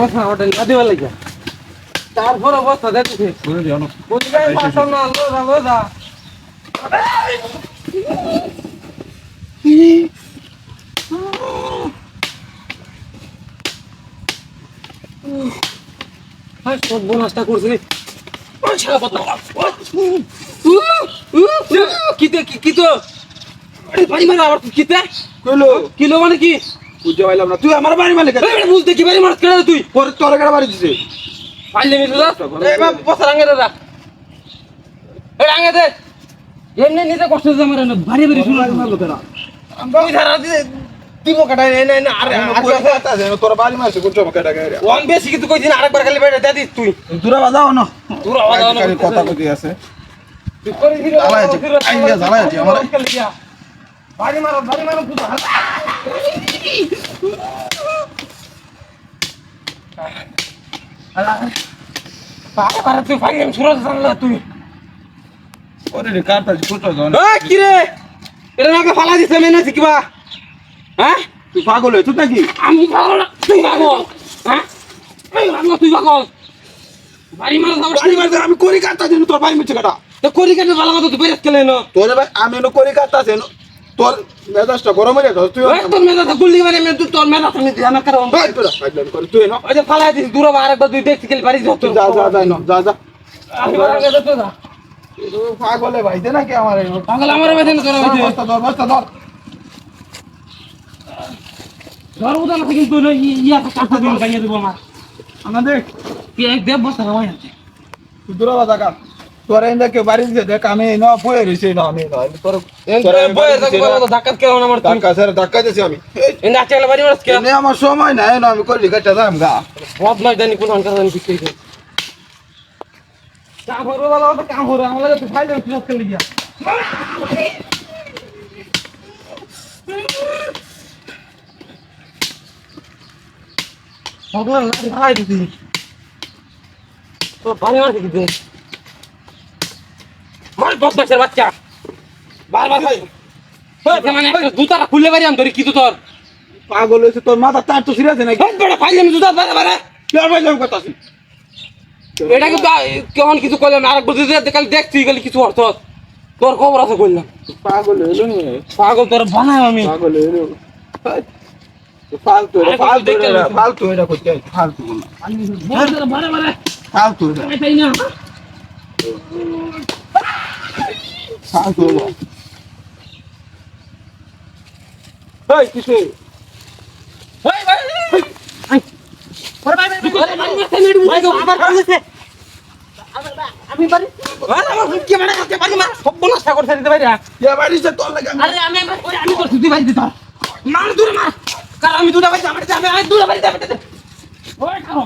বসা হোটেল না দিবার লাগিয়া তারপর অবস্থা দেখতেছি করে দিও না বুঝি ভাই পাঁচশো না লোদা সব বোনাসটা করছি কি তো বাড়ি মারা আবার কিতে কইলো কিলো মানে কি বুঝতে পারলাম না তুই আমার বাড়ি মালিক বুঝতে কি বাড়ি মারা কেন তুই পরে তোর কাটা বাড়ি দিছে পাইলে মিশে যা বসা রাঙে দা রাঙে দে এমনি নিতে কষ্ট হচ্ছে আমার বাড়ি বাড়ি শুরু মারলো তোরা তুই ধারা দিব কাটাই নাই না আরে তোর বাড়ি মারছে কোন চমক কাটা গায় ওয়ান বেশি কিন্তু কইছিস আরেকবার খালি বাইরে দে দিস তুই দূরা বাজাও না দূরা বাজাও না কথা কইতে আছে তুই করে দিল জ্বালাই আছে আমার বাড়ি মারো তুই পারে তুই ফাইল সুরজ জানলা তুই ওরে রে কাটা ছোট জন এই কি রে এটা নাকি ফালা দিছে মেনে কিবা হ্যাঁ তুই পাগল হইছ নাকি আমি পাগল না তুই পাগল হ্যাঁ তুই পাগল বাড়ি মারো আমি করি কাটা দিন তোর বাড়ি মিছে কাটা তো করি কেন ভালো মতো তুই বেরেস কেলে না তোর ভাই আমি এনো করি কাটা আছে তোর মেজাজটা গরম হয়ে গেছে তুই তোর মেজাজ গুলি মানে তোর মেজাজ আমি দিয়া না কারণ তুই এনো ওই যে ফালা দিস দূর আরেকবার তুই দেখতে গেলি বাড়ি যত যা যা আমি বাড়ি গেলে তো যা পাগলে ভাই দে নাকি আমার পাগল আমার বেঁধে না তোর বস্তা ধর সর্বদা না কিন্তু ইয়া কাটা দিন বাইয়ে দেব আমার আমাদের কি এক দেব বসা হয় তুই দূরা বাজা কা তোর এন্ডা কে বাড়ি দিছে দেখ আমি ন বয়ে রইছি না আমি না তোর বয়ে থাকবো ধাক্কা কেন আমার তুই ধাক্কা দিছি আমি এই নাচে বাড়ি মারছ কে এনে আমার সময় নাই না আমি করি কাটা দাম গা সব নাই জানি কোন আনকার জানি বিক্রি করে কাম হলো ভালো তো কাম হলো আমরা তো ফাইল সুরজ করে লিয়া ভগবান না ভাই দিদি তো বাড়ি মারছে কি দে মার বদমাশের বাচ্চা বারবার ভাই মানে জুতাটা খুললে পারি আমি ধরি কি তো তোর পাগল হইছে তোর মাথা তার তো সিরিয়াস নাকি বড় ফাইল আমি জুতা বারে বারে কেন ভাই আমি কথাছি এটা কিন্তু কেমন কিছু করলাম আরেক বছর কাল দেখছি গেলে কিছু অর্থ তোর খবর আছে করলাম পাগল হইলো নি পাগল তোর বানাই আমি পাগল হইলো ফালতু এটা করতে ফালতু বারে বারে ফালতু এটাই না ফালতু এই কিছু ভাই ভাই ভাই ভাই আমি বাড়ি আমার কি মানে করতে পারি মার সব নষ্ট করতে দিতে পারি ইয়া বাড়ি সে তোর লাগে আরে আমি করতে দিতে পারি দিতা মার দূরে মার কারণ আমি দুটা বাড়ি আমি দুটা বাড়ি যাবে ওই খাও